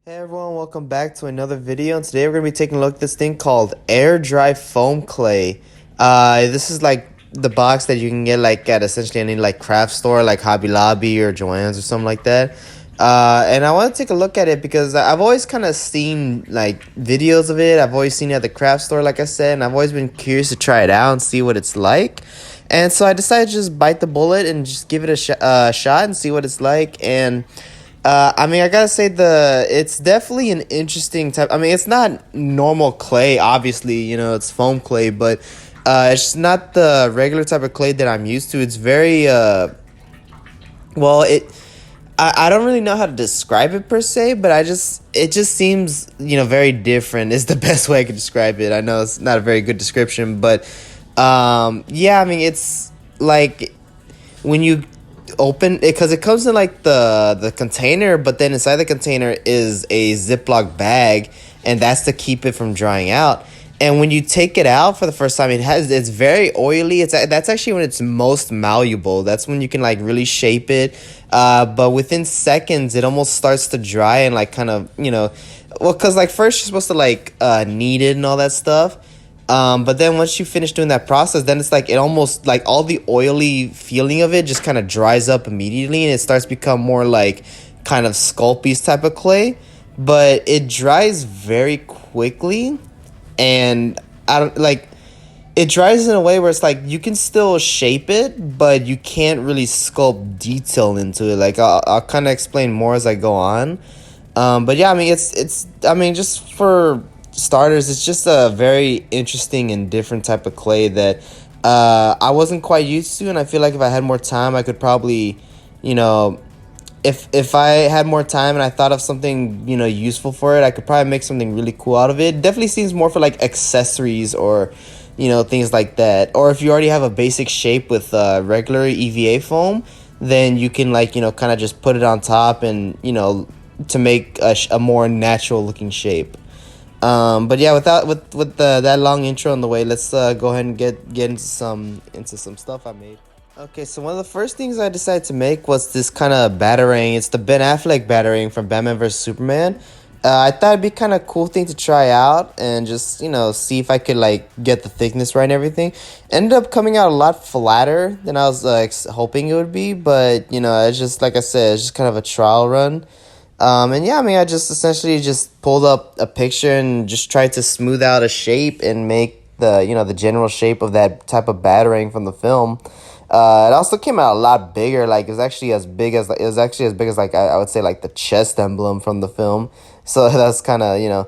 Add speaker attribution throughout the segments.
Speaker 1: Hey everyone, welcome back to another video. And today we're going to be taking a look at this thing called air dry foam clay. This is like the box that you can get like at essentially any like craft store like Hobby Lobby or Joann's or something like that. And I want to take a look at it because I've always kind of seen like videos of it. I've always seen it at the craft store, like I said, and I've always been curious to try it out and see what it's like. And so I decided to just bite the bullet and just give it a shot and see what it's like. And I mean, I gotta say it's definitely an interesting type. I mean, it's not normal clay, obviously, it's foam clay, but it's not the regular type of clay that I'm used to. It's very well, I don't really know how to describe it per se, but it just seems, very different is the best way I could describe it. I know it's not a very good description, but yeah, I mean, it's like when you open it, because it comes in like the container, but then inside the container is a Ziploc bag, and that's to keep it from drying out. And when you take it out for the first time, it's very oily. That's actually when it's most malleable. That's when you can like really shape it. But within seconds, it almost starts to dry and like kind of, well, because like first you're supposed to like knead it and all that stuff. But then once you finish doing that process, then it's like it almost like all the oily feeling of it just kind of dries up immediately, and it starts to become more like kind of Sculpey's type of clay. But it dries very quickly, and I don't like it dries in a way where it's like you can still shape it, but you can't really sculpt detail into it. Like I'll kind of explain more as I go on. But yeah, I mean it's I mean just for starters, it's just a very interesting and different type of clay that I wasn't quite used to, and I feel like if I had more time, I could probably, you know, if I had more time and I thought of something, useful for it, I could probably make something really cool out of it. Definitely seems more for like accessories or, things like that. Or if you already have a basic shape with regular EVA foam, then you can like, kind of just put it on top and, to make a more natural looking shape. But yeah, with that long intro on the way, let's go ahead and get into some stuff I made. Okay, so one of the first things I decided to make was this kind of batarang. It's the Ben Affleck batarang from Batman vs Superman. I thought it'd be kind of cool thing to try out and just see if I could like get the thickness right and everything. Ended up coming out a lot flatter than I was hoping it would be, but it's just like I said, it's just kind of a trial run. And yeah, I mean, I just essentially just pulled up a picture and just tried to smooth out a shape and make the general shape of that type of batarang from the film. It also came out a lot bigger. Like it was actually as big as like I would say like the chest emblem from the film. So that's kind of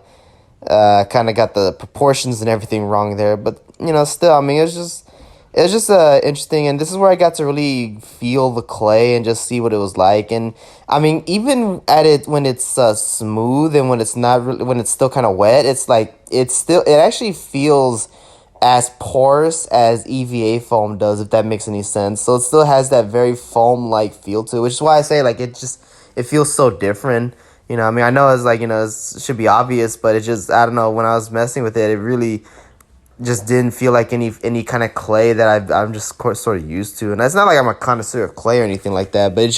Speaker 1: kind of got the proportions and everything wrong there. But still, I mean, it was just interesting, and this is where I got to really feel the clay and just see what it was like. And I mean, even at it when it's smooth and when it's not really, when it's still kind of wet, it's like it actually feels as porous as EVA foam does, if that makes any sense. So it still has that very foam like feel to it, which is why I say like it feels so different. I mean, I know it's like it should be obvious, but it just, I don't know, when I was messing with it, it really just didn't feel like any kind of clay that I'm just sort of used to. And it's not like I'm a connoisseur of clay or anything like that, but it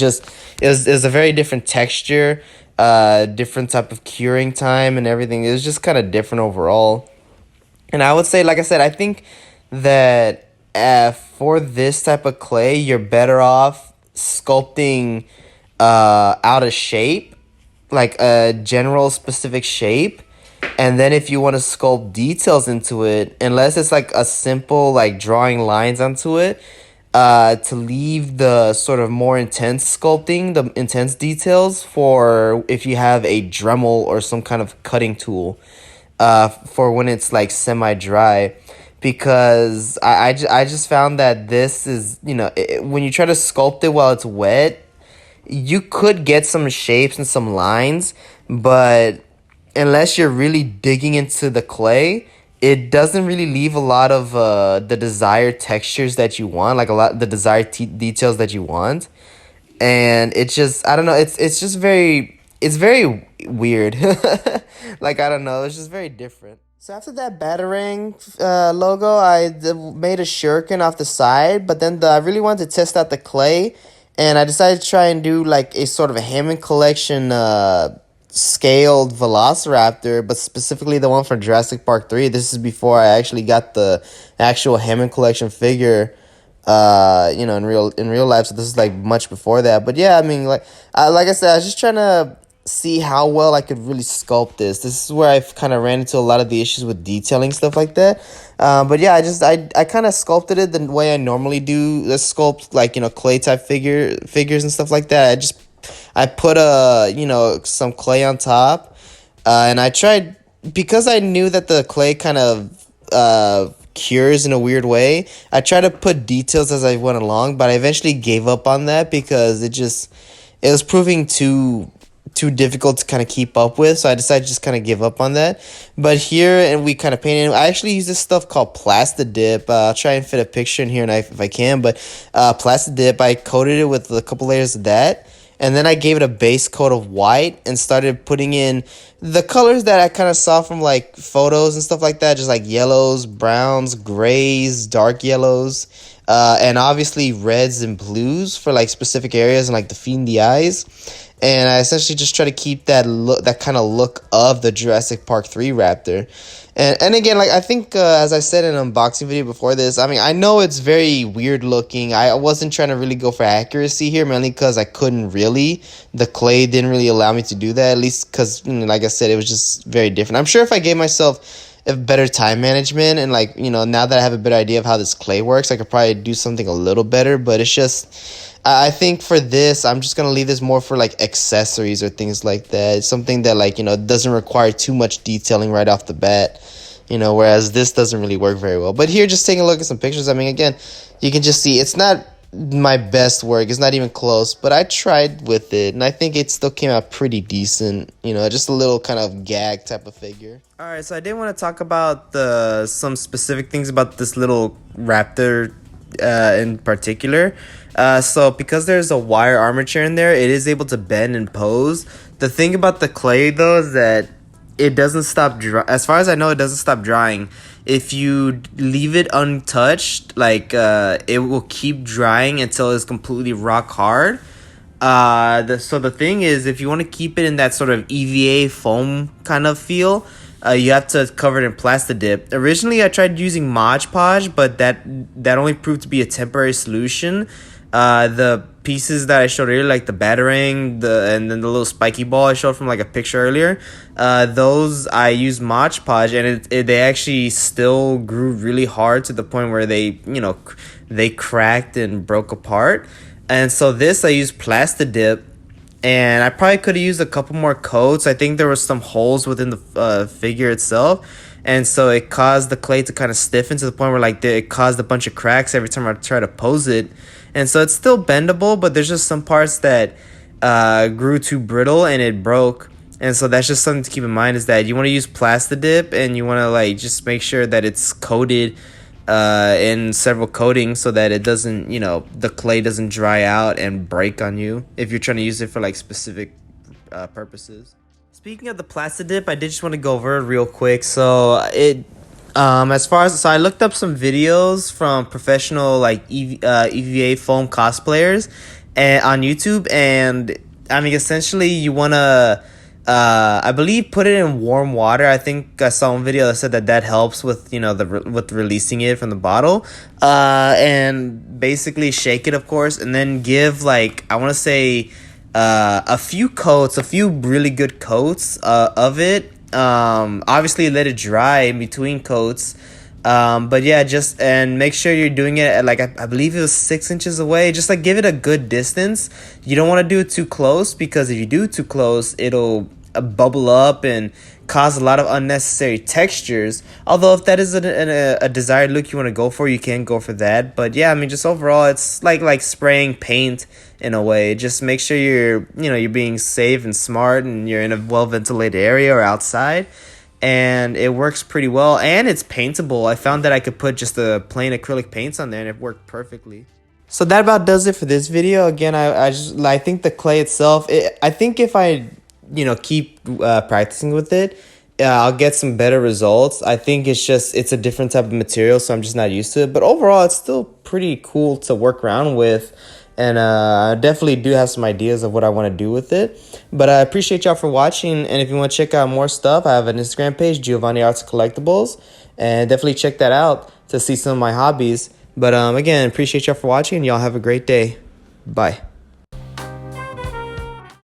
Speaker 1: was a very different texture, different type of curing time and everything. It was just kind of different overall. And I would say, like I said, I think that for this type of clay, you're better off sculpting out of shape, like a general specific shape. And then if you want to sculpt details into it, unless it's like a simple like drawing lines onto it, to leave the sort of more intense sculpting, the intense details for if you have a Dremel or some kind of cutting tool, for when it's like semi-dry. Because I just found that this is, when you try to sculpt it while it's wet, you could get some shapes and some lines, but unless you're really digging into the clay, it doesn't really leave a lot of the desired textures that you want, like a lot the desired details that you want. And it's just, I don't know, it's very weird. Like, I don't know, it's just very different. So after that Batarang logo, made a shuriken off the side, but then I really wanted to test out the clay, and I decided to try and do like a sort of a Hammond collection scaled Velociraptor, but specifically the one from Jurassic Park 3. This is before I actually got the actual Hammond Collection figure, in real life. So this is like much before that. But yeah, I mean, like I said, I was just trying to see how well I could really sculpt this. This is where I've kind of ran into a lot of the issues with detailing stuff like that. But yeah, I kind of sculpted it the way I normally do the sculpt, like, clay type figures and stuff like that. I put some clay on top, and I tried, because I knew that the clay kind of cures in a weird way. I tried to put details as I went along, but I eventually gave up on that because it was proving too difficult to kind of keep up with, so I decided to just kind of give up on that. But here, and we kind of painted, I actually use this stuff called Plastidip. I'll try and fit a picture in here if I can, but Plastidip, I coated it with a couple layers of that, and then I gave it a base coat of white and started putting in the colors that I kind of saw from like photos and stuff like that, just like yellows, browns, grays, dark yellows, and obviously reds and blues for like specific areas and like the feet in the eyes. And I essentially just try to keep that look, that kind of look of the Jurassic Park 3 Raptor. And again, like I think, as I said in an unboxing video before this, I mean, I know it's very weird looking. I wasn't trying to really go for accuracy here, mainly because I couldn't really. The clay didn't really allow me to do that, at least because, like I said, it was just very different. I'm sure if I gave myself a better time management and, like, now that I have a better idea of how this clay works, I could probably do something a little better. But it's just, I think for this, I'm just going to leave this more for like accessories or things like that. It's something that, like, doesn't require too much detailing right off the bat, whereas this doesn't really work very well. But here, just taking a look at some pictures, I mean, again, you can just see it's not my best work. It's not even close, but I tried with it, and I think it still came out pretty decent. Just a little kind of gag type of figure. All right, so I did want to talk about some specific things about this little Raptor in particular. So because there's a wire armature in there, it is able to bend and pose. The thing about the clay, though, is that it doesn't stop as far as I know, it doesn't stop drying. If you leave it untouched, like, it will keep drying until it's completely rock hard. So the thing is, if you want to keep it in that sort of EVA foam kind of feel, you have to cover it in Plastidip. Originally, I tried using Mod Podge, but that only proved to be a temporary solution. The pieces that I showed earlier, like the Batarang, and then the little spiky ball I showed from like a picture earlier, those I used Mod Podge, and they actually still grew really hard to the point where they cracked and broke apart. And so this I used Plastidip, and I probably could have used a couple more coats. I think there were some holes within the figure itself, and so it caused the clay to kind of stiffen to the point where, like, it caused a bunch of cracks every time I try to pose it. And so it's still bendable, but there's just some parts that grew too brittle and it broke. And so that's just something to keep in mind, is that you want to use Plastidip, and you want to, like, just make sure that it's coated in several coatings so that it doesn't, the clay doesn't dry out and break on you if you're trying to use it for like specific purposes. Speaking of the Plastidip, I did just want to go over it real quick. So I looked up some videos from professional, like, EVA foam cosplayers on YouTube, and I mean, essentially you want to I believe put it in warm water. I think I saw one video that said that helps with, with releasing it from the bottle, and basically shake it, of course, and then give, like, I want to say a few really good coats of it. Obviously let it dry in between coats. But yeah, and make sure you're doing it at, like, I believe it was 6 inches away. Just, like, give it a good distance. You don't want to do it too close, because if you do too close, it'll bubble up and cause a lot of unnecessary textures. Although if that is a desired look you want to go for, you can go for that. But yeah, I mean, just overall, it's like spraying paint in a way. Just make sure you're being safe and smart, and you're in a well ventilated area or outside. And it works pretty well, and it's paintable. I found that I could put just the plain acrylic paints on there, and it worked perfectly. So that about does it for this video. Again, I think the clay itself, I think if I keep practicing with it, I'll get some better results. I think it's a different type of material, so I'm just not used to it. But overall, it's still pretty cool to work around with. And I definitely do have some ideas of what I want to do with it. But I appreciate y'all for watching. And if you want to check out more stuff, I have an Instagram page, Giovanni Arts Collectibles. And definitely check that out to see some of my hobbies. But again, appreciate y'all for watching. Y'all have a great day. Bye.